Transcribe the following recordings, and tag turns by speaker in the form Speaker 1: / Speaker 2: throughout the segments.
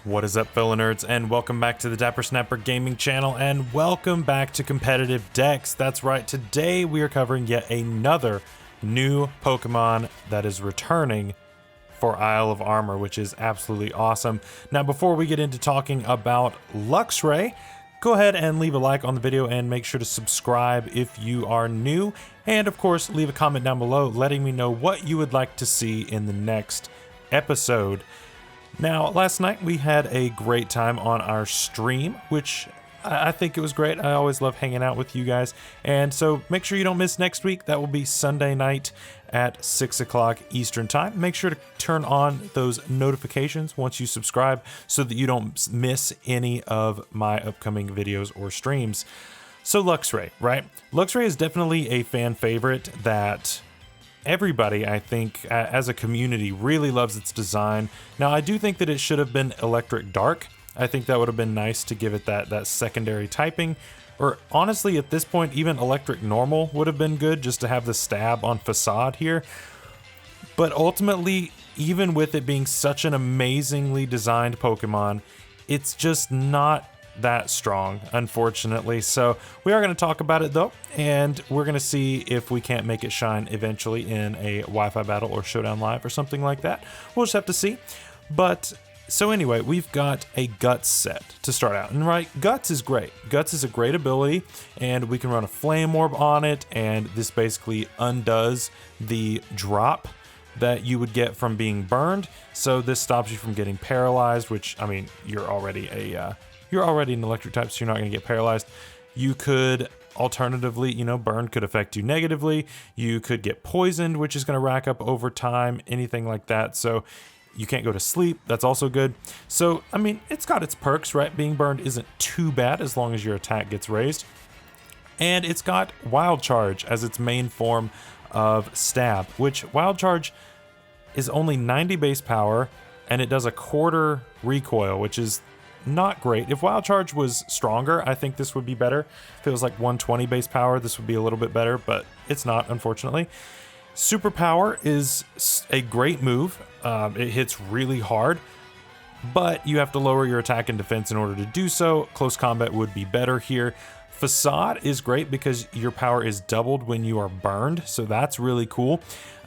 Speaker 1: What is up, fellow nerds, and welcome back to the Dapper Snapper Gaming channel, and welcome back to Competitive Decks. That's right, today we are covering yet another new Pokemon that is returning for Isle of Armor, which is absolutely awesome. Now, before we get into talking about Luxray, go ahead and leave a like on the video and make sure to subscribe if you are new. And of course, leave a comment down below letting me know what you would like to see in the next episode. Now, last night we had a great time on our stream, which I think it was great. I always love hanging out with you guys. And so make sure you don't miss next week. That will be Sunday night at 6 o'clock Eastern time. Make sure to turn on those notifications once you subscribe so that you don't miss any of my upcoming videos or streams. So Luxray, right? Luxray is definitely a fan favorite that everybody, I think, as a community, really loves its design. Now, I do think that it should have been Electric Dark. I think that would have been nice to give it that secondary typing. Or honestly, at this point, even Electric Normal would have been good just to have the stab on Facade here. But ultimately, even with it being such an amazingly designed Pokemon, it's just not that strong, unfortunately. So we are going to talk about it though, and we're going to see if we can't make it shine eventually in a Wi-Fi battle or Showdown Live or something like that. We'll just have to see. But so anyway, we've got a Guts set to start out, and right, Guts is great. Guts is a great ability, and we can run a Flame Orb on it, and this basically undoes the drop that you would get from being burned. So this stops you from getting paralyzed, which, I mean, you're already an electric type, so you're not going to get paralyzed. You could alternatively, burn could affect you negatively. You could get poisoned, which is going to rack up over time, anything like that. So you can't go to sleep. That's also good. So, I mean, it's got its perks, right? Being burned isn't too bad as long as your attack gets raised. And it's got Wild Charge as its main form of stab, which Wild Charge is only 90 base power, and it does a quarter recoil, which is not great. If Wild Charge was stronger, I think this would be better. If it was like 120 base power, this would be a little bit better, but it's not, unfortunately. Superpower is a great move. It hits really hard, but you have to lower your attack and defense in order to do so. Close combat would be better here. Facade is great because your power is doubled when you are burned, so that's really cool.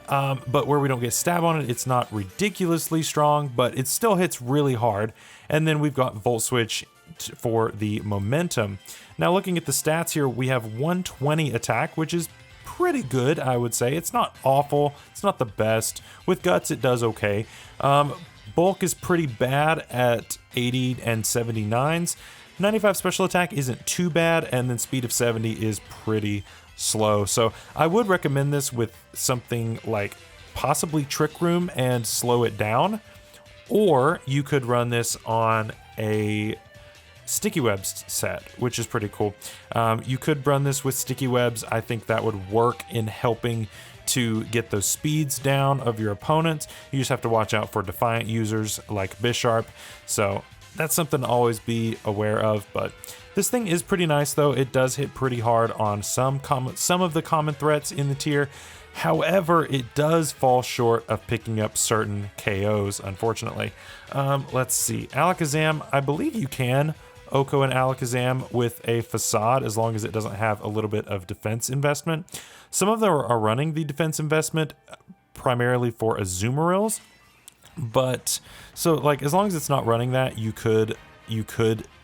Speaker 1: But where we don't get stab on it, it's not ridiculously strong, but it still hits really hard. And then we've got Volt Switch for the momentum. Now, looking at the stats here, we have 120 attack, which is pretty good, I would say. It's not awful. It's not the best. With Guts, it does okay. Bulk is pretty bad at 80 and 79s. 95 special attack isn't too bad, and then speed of 70 is pretty slow. So I would recommend this with something like possibly Trick Room and slow it down, or you could run this on a Sticky Webs set, which is pretty cool. You could run this with Sticky Webs. I think that would work in helping to get those speeds down of your opponents. You just have to watch out for Defiant users like Bisharp. So that's something to always be aware of, but this thing is pretty nice though. It does hit pretty hard on some of the common threats in the tier. However, it does fall short of picking up certain KOs, unfortunately. Let's see. Alakazam, I believe you can Oko and Alakazam with a Facade as long as it doesn't have a little bit of defense investment. Some of them are running the defense investment primarily for Azumarils, but so like as long as it's not running that, you could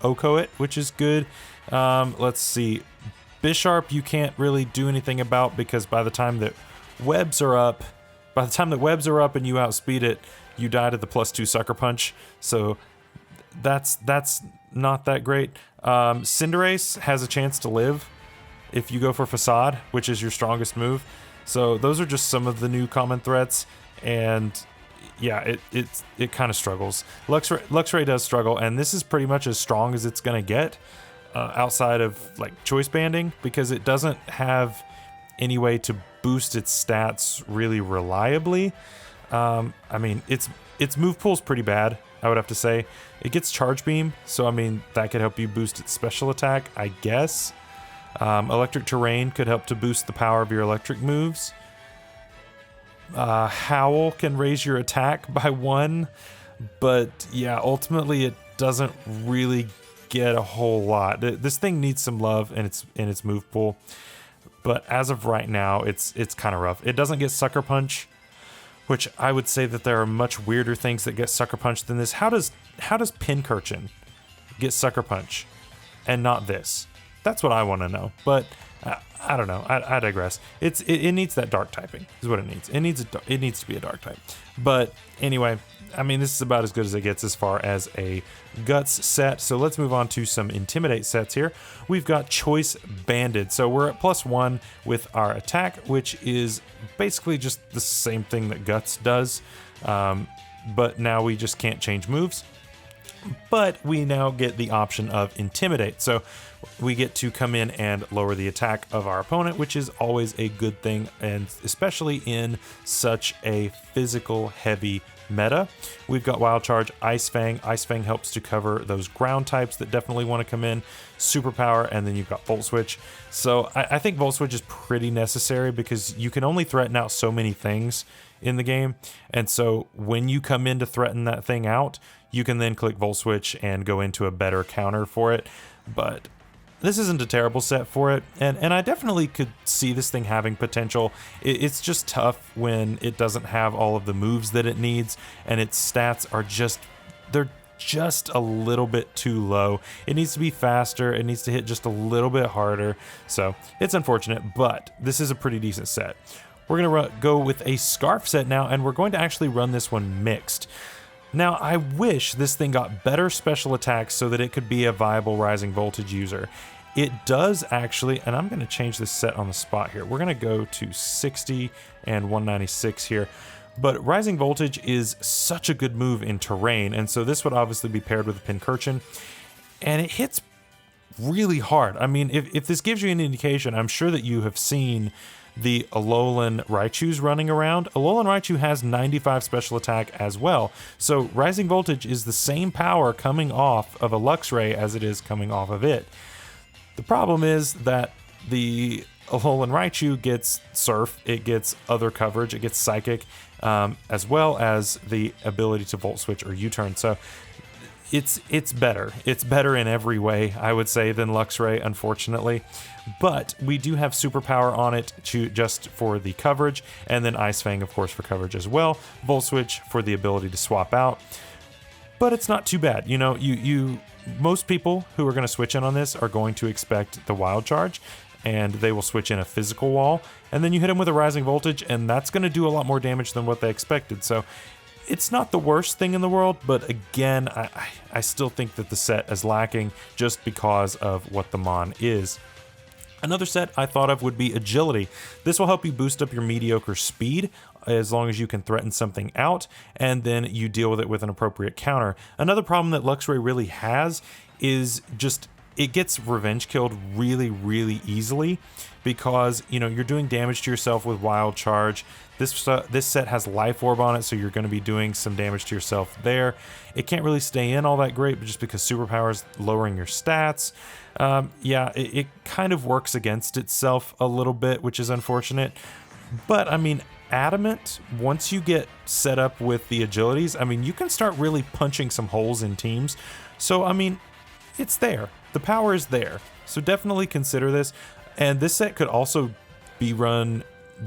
Speaker 1: Oko it, which is good. Let's see. Bisharp you can't really do anything about because by the time that webs are up and you outspeed it, you die to the +2 Sucker Punch. So that's not that great. Cinderace has a chance to live if you go for Facade, which is your strongest move. So those are just some of the new common threats, and yeah, it kind of struggles. Luxray does struggle, and this is pretty much as strong as it's gonna get outside of like choice banding, because it doesn't have any way to boost its stats really reliably. I mean, its move pool's pretty bad, I would have to say. It gets Charge Beam, so I mean that could help you boost its special attack, I guess. Electric Terrain could help to boost the power of your electric moves. Howl can raise your attack by 1. But yeah, ultimately it doesn't really get a whole lot. This thing needs some love in its move pool, but as of right now, it's kind of rough. It doesn't get Sucker Punch, which I would say that there are much weirder things that get Sucker Punch than this. How does Pincurchin get Sucker Punch and not this? That's what I want to know. But I don't know. I digress. It needs that dark typing is what it needs. It needs to be a dark type. But anyway, I mean, this is about as good as it gets as far as a Guts set. So let's move on to some Intimidate sets here. We've got Choice Banded. So we're at +1 with our attack, which is basically just the same thing that Guts does. But now we just can't change moves. But we now get the option of Intimidate. So we get to come in and lower the attack of our opponent, which is always a good thing, and especially in such a physical heavy meta. We've got Wild Charge, Ice Fang. Ice Fang helps to cover those ground types that definitely want to come in. Superpower, and then you've got Volt Switch. So I think Volt Switch is pretty necessary because you can only threaten out so many things in the game. And so when you come in to threaten that thing out, you can then click Volt Switch and go into a better counter for it. But this isn't a terrible set for it, and I definitely could see this thing having potential. It's just tough when it doesn't have all of the moves that it needs, and its stats are they're just a little bit too low. It needs to be faster, it needs to hit just a little bit harder, so it's unfortunate, but this is a pretty decent set. We're going to go with a Scarf set now, and we're going to actually run this one mixed. Now, I wish this thing got better special attacks so that it could be a viable Rising Voltage user. It does actually, and I'm going to change this set on the spot here. We're going to go to 60 and 196 here. But Rising Voltage is such a good move in terrain, and so this would obviously be paired with a Pincurchin, and it hits really hard. I mean, if this gives you an indication, I'm sure that you have seen the Alolan Raichus running around. Alolan Raichu has 95 special attack as well. So Rising Voltage is the same power coming off of a Luxray as it is coming off of it. The problem is that the Alolan Raichu gets Surf, it gets other coverage, it gets Psychic, as well as the ability to Volt Switch or U-turn. So it's better. It's better in every way, I would say, than Luxray, unfortunately. But we do have Superpower on it just for the coverage, and then Ice Fang, of course, for coverage as well. Volt Switch for the ability to swap out. But it's not too bad. You know, most people who are going to switch in on this are going to expect the Wild Charge, and they will switch in a physical wall, and then you hit them with a Rising Voltage, and that's going to do a lot more damage than what they expected. So it's not the worst thing in the world, but again, I still think that the set is lacking just because of what the Mon is. Another set I thought of would be Agility. This will help you boost up your mediocre speed as long as you can threaten something out, and then you deal with it with an appropriate counter. Another problem that Luxray really has is just it gets revenge killed really, really easily because, you know, you're doing damage to yourself with Wild Charge. This set has Life Orb on it, so you're going to be doing some damage to yourself there. It can't really stay in all that great, but just because Superpower is lowering your stats. Yeah, it kind of works against itself a little bit, which is unfortunate. But, I mean, Adamant, once you get set up with the agilities, I mean, you can start really punching some holes in teams. So, I mean, it's there. The power is there. So definitely consider this. And this set could also be run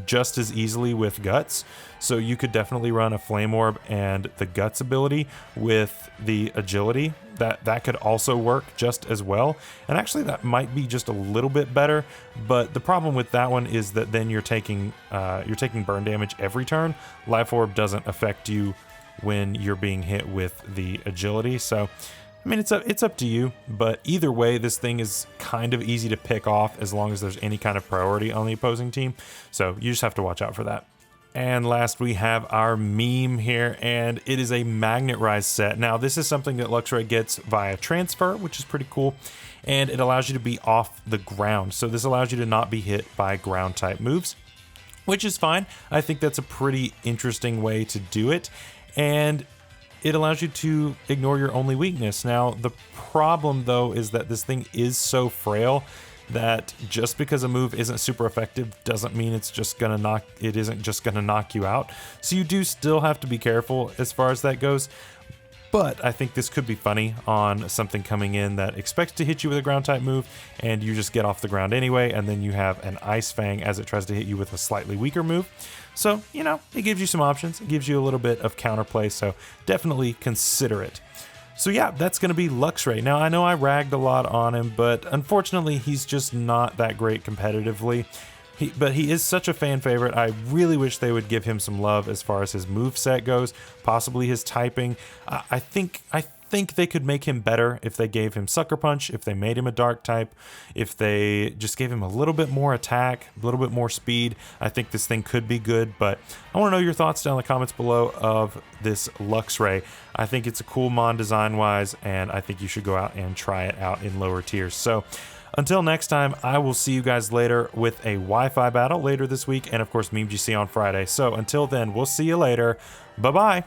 Speaker 1: just as easily with Guts. So you could definitely run a Flame Orb and the Guts ability with the agility. That could also work just as well. And actually that might be just a little bit better, but the problem with that one is that then you're taking burn damage every turn. Life Orb doesn't affect you when you're being hit with the agility. So I mean, it's up to you, but either way, this thing is kind of easy to pick off as long as there's any kind of priority on the opposing team. So you just have to watch out for that. And last, we have our meme here, and it is a Magnet Rise set. Now, this is something that Luxray gets via transfer, which is pretty cool, and it allows you to be off the ground. So this allows you to not be hit by ground type moves, which is fine. I think that's a pretty interesting way to do it. And it allows you to ignore your only weakness. Now, the problem though is that this thing is so frail that just because a move isn't super effective doesn't mean it isn't just gonna knock you out. So you do still have to be careful as far as that goes. But I think this could be funny on something coming in that expects to hit you with a ground type move, and you just get off the ground anyway, and then you have an Ice Fang as it tries to hit you with a slightly weaker move. So, you know, it gives you some options. It gives you a little bit of counterplay, so definitely consider it. So yeah, that's going to be Luxray. Now, I know I ragged a lot on him, but unfortunately, he's just not that great competitively. But he is such a fan favorite. I really wish they would give him some love as far as his moveset goes, possibly his typing. I think they could make him better if they gave him Sucker Punch, if they made him a dark type, if they just gave him a little bit more attack, a little bit more speed. I think this thing could be good, but I want to know your thoughts down in the comments below of this Luxray. I think it's a cool mon design-wise, and I think you should go out and try it out in lower tiers. So until next time, I will see you guys later with a Wi-Fi battle later this week, and of course Meme GC on Friday. So until then, we'll see you later. Bye-bye.